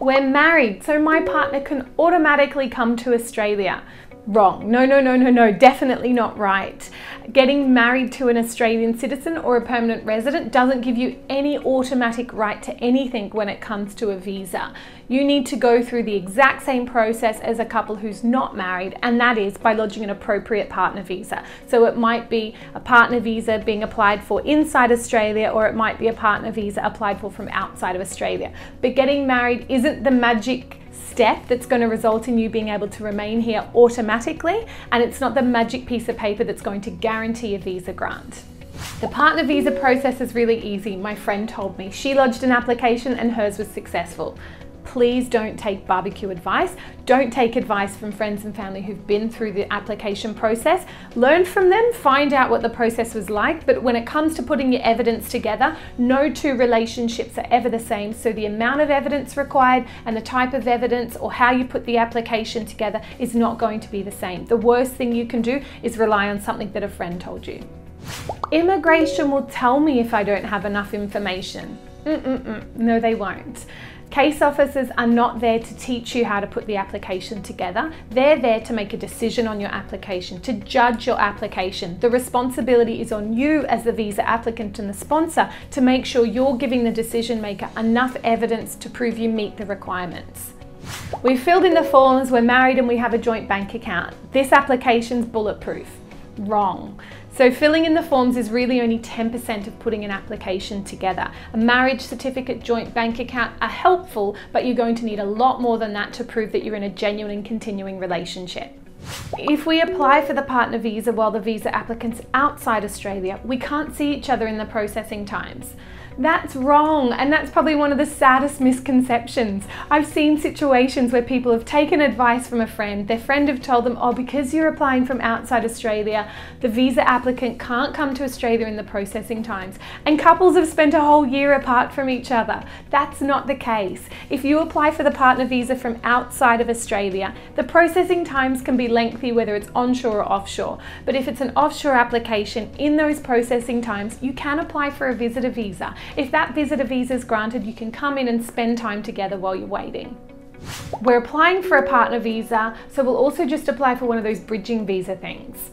We're married, so my partner can automatically come to Australia. Wrong. No, no, no, no, no, definitely not right. Getting married to an Australian citizen or a permanent resident doesn't give you any automatic right to anything when it comes to a visa. You need to go through the exact same process as a couple who's not married, and that is by lodging an appropriate partner visa. So it might be a partner visa being applied for inside Australia, or it might be a partner visa applied for from outside of Australia. But getting married isn't the magic step that's going to result in you being able to remain here automatically, and it's not the magic piece of paper that's going to guarantee a visa grant. The partner visa process is really easy. My friend told me she lodged an application and hers was successful. Please don't take barbecue advice. Don't take advice from friends and family who've been through the application process. Learn from them, find out what the process was like, but when it comes to putting your evidence together, no two relationships are ever the same, so the amount of evidence required and the type of evidence or how you put the application together is not going to be the same. The worst thing you can do is rely on something that a friend told you. Immigration will tell me if I don't have enough information. No, they won't. Case officers are not there to teach you how to put the application together. They're there to make a decision on your application, to judge your application. The responsibility is on you as the visa applicant and the sponsor to make sure you're giving the decision maker enough evidence to prove you meet the requirements. We've filled in the forms, we're married and we have a joint bank account. This application's bulletproof. Wrong. So filling in the forms is really only 10% of putting an application together. A marriage certificate, joint bank account are helpful, but you're going to need a lot more than that to prove that you're in a genuine and continuing relationship. If we apply for the partner visa while the visa applicant's outside Australia, we can't see each other in the processing times. That's wrong, and that's probably one of the saddest misconceptions. I've seen situations where people have taken advice from a friend. Their friend have told them, oh, because you're applying from outside Australia, the visa applicant can't come to Australia in the processing times. And couples have spent a whole year apart from each other. That's not the case. If you apply for the partner visa from outside of Australia, the processing times can be lengthy, whether it's onshore or offshore. But if it's an offshore application, in those processing times, you can apply for a visitor visa. If that visitor visa is granted, you can come in and spend time together while you're waiting. We're applying for a partner visa, so we'll also just apply for one of those bridging visa things.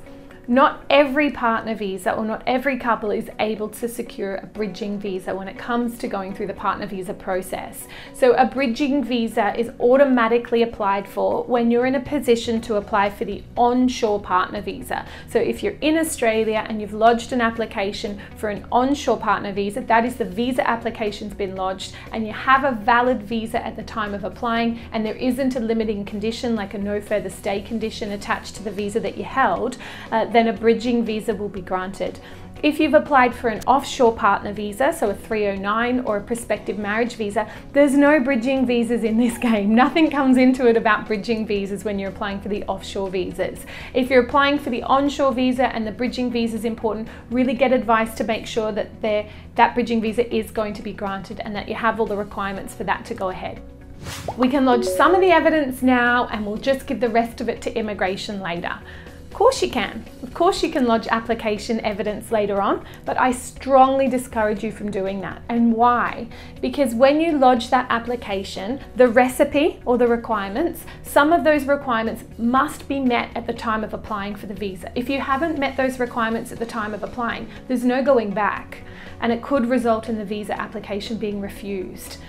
Not every partner visa or not every couple is able to secure a bridging visa when it comes to going through the partner visa process. So a bridging visa is automatically applied for when you're in a position to apply for the onshore partner visa. So if you're in Australia and you've lodged an application for an onshore partner visa, that is the visa application's been lodged and you have a valid visa at the time of applying, and there isn't a limiting condition like a no further stay condition attached to the visa that you held, then a bridging visa will be granted. If you've applied for an offshore partner visa, so a 309 or a prospective marriage visa, there's no bridging visas in this game. Nothing comes into it about bridging visas when you're applying for the offshore visas. If you're applying for the onshore visa and the bridging visa is important, really get advice to make sure that that bridging visa is going to be granted and that you have all the requirements for that to go ahead. We can lodge some of the evidence now and we'll just give the rest of it to immigration later. Of course you can. Of course you can lodge application evidence later on, but I strongly discourage you from doing that. And why? Because when you lodge that application, the recipe or the requirements, some of those requirements must be met at the time of applying for the visa. If you haven't met those requirements at the time of applying, there's no going back, and it could result in the visa application being refused.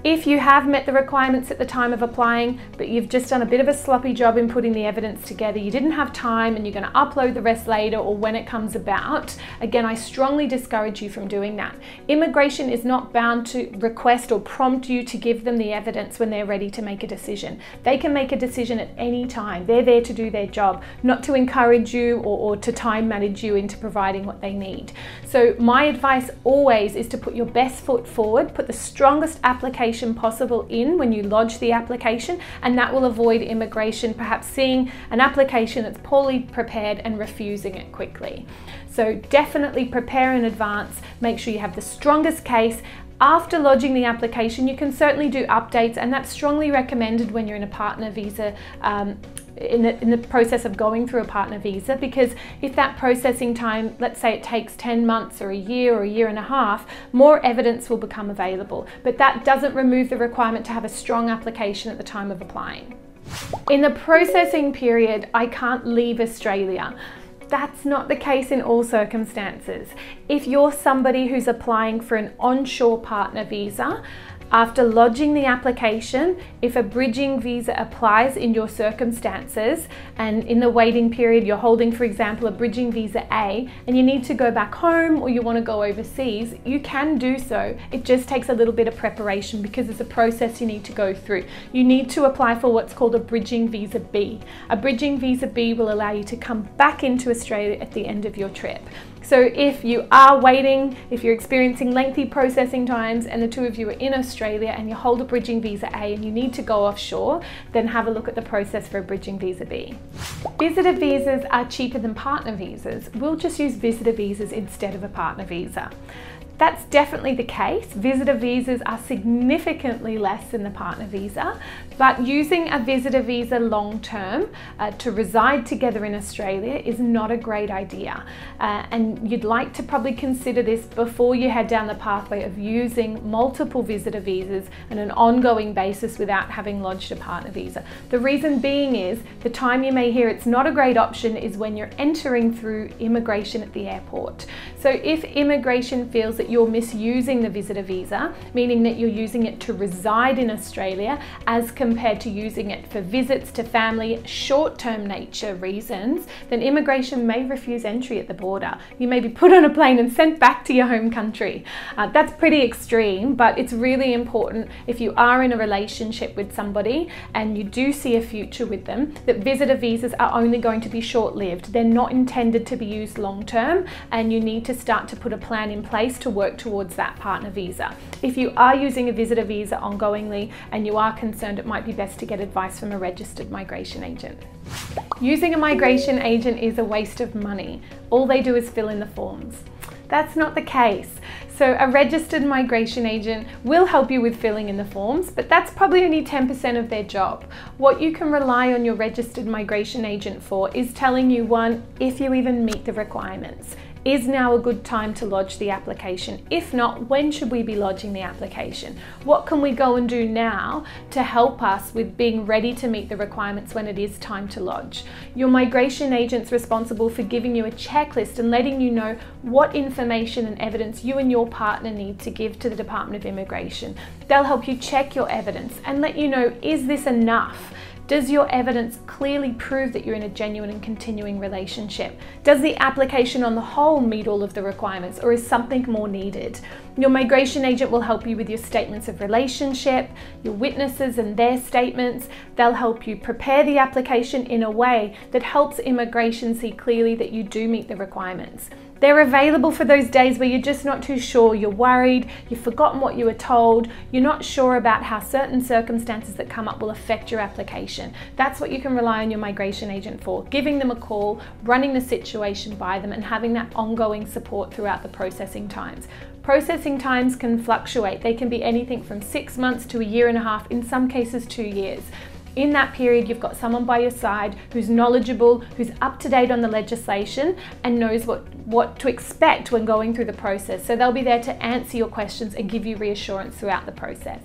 If you have met the requirements at the time of applying, but you've just done a bit of a sloppy job in putting the evidence together, you didn't have time and you're going to upload the rest later or when it comes about, again, I strongly discourage you from doing that. Immigration is not bound to request or prompt you to give them the evidence when they're ready to make a decision. They can make a decision at any time. They're there to do their job, not to encourage you or to time manage you into providing what they need. So my advice always is to put your best foot forward, put the strongest application possible in when you lodge the application, and that will avoid immigration perhaps seeing an application that's poorly prepared and refusing it quickly. So definitely prepare in advance, make sure you have the strongest case. After lodging the application, you can certainly do updates, and that's strongly recommended when you're in a partner visa in the process of going through a partner visa, because if that processing time, let's say it takes 10 months or a year and a half, more evidence will become available. But that doesn't remove the requirement to have a strong application at the time of applying. In the processing period, I can't leave Australia. That's not the case in all circumstances. If you're somebody who's applying for an onshore partner visa, after lodging the application, if a bridging visa applies in your circumstances and in the waiting period you're holding, for example, a bridging visa A, and you need to go back home or you want to go overseas, you can do so. It just takes a little bit of preparation because it's a process you need to go through. You need to apply for what's called a bridging visa B. A bridging visa B will allow you to come back into Australia at the end of your trip. So if you are waiting, if you're experiencing lengthy processing times and the two of you are in Australia and you hold a bridging visa A and you need to go offshore, then have a look at the process for a bridging visa B. Visitor visas are cheaper than partner visas. We'll just use visitor visas instead of a partner visa. That's definitely the case. Visitor visas are significantly less than the partner visa, but using a visitor visa long term to reside together in Australia is not a great idea. And you'd like to probably consider this before you head down the pathway of using multiple visitor visas on an ongoing basis without having lodged a partner visa. The reason being is the time you may hear it's not a great option is when you're entering through immigration at the airport. So if immigration feels that you're misusing the visitor visa, meaning that you're using it to reside in Australia as compared to using it for visits to family, short-term nature reasons, then immigration may refuse entry at the border. You may be put on a plane and sent back to your home country. That's pretty extreme, but it's really important if you are in a relationship with somebody and you do see a future with them, that visitor visas are only going to be short-lived. They're not intended to be used long-term, and you need to start to put a plan in place to work towards that partner visa. If you are using a visitor visa ongoingly and you are concerned, it might be best to get advice from a registered migration agent. Using a migration agent is a waste of money. All they do is fill in the forms. That's not the case. So a registered migration agent will help you with filling in the forms, but that's probably only 10% of their job. What you can rely on your registered migration agent for is telling you, one, if you even meet the requirements. Is now a good time to lodge the application? If not, when should we be lodging the application? What can we go and do now to help us with being ready to meet the requirements when it is time to lodge? Your migration agent's responsible for giving you a checklist and letting you know what information and evidence you and your partner need to give to the Department of Immigration. They'll help you check your evidence and let you know, is this enough? Does your evidence clearly prove that you're in a genuine and continuing relationship? Does the application on the whole meet all of the requirements, or is something more needed? Your migration agent will help you with your statements of relationship, your witnesses and their statements. They'll help you prepare the application in a way that helps immigration see clearly that you do meet the requirements. They're available for those days where you're just not too sure, you're worried, you've forgotten what you were told, you're not sure about how certain circumstances that come up will affect your application. That's what you can rely on your migration agent for, giving them a call, running the situation by them, and having that ongoing support throughout the processing times. Processing times can fluctuate. They can be anything from 6 months to a year and a half, in some cases 2 years. In that period, you've got someone by your side who's knowledgeable, who's up to date on the legislation and knows what to expect when going through the process. So they'll be there to answer your questions and give you reassurance throughout the process.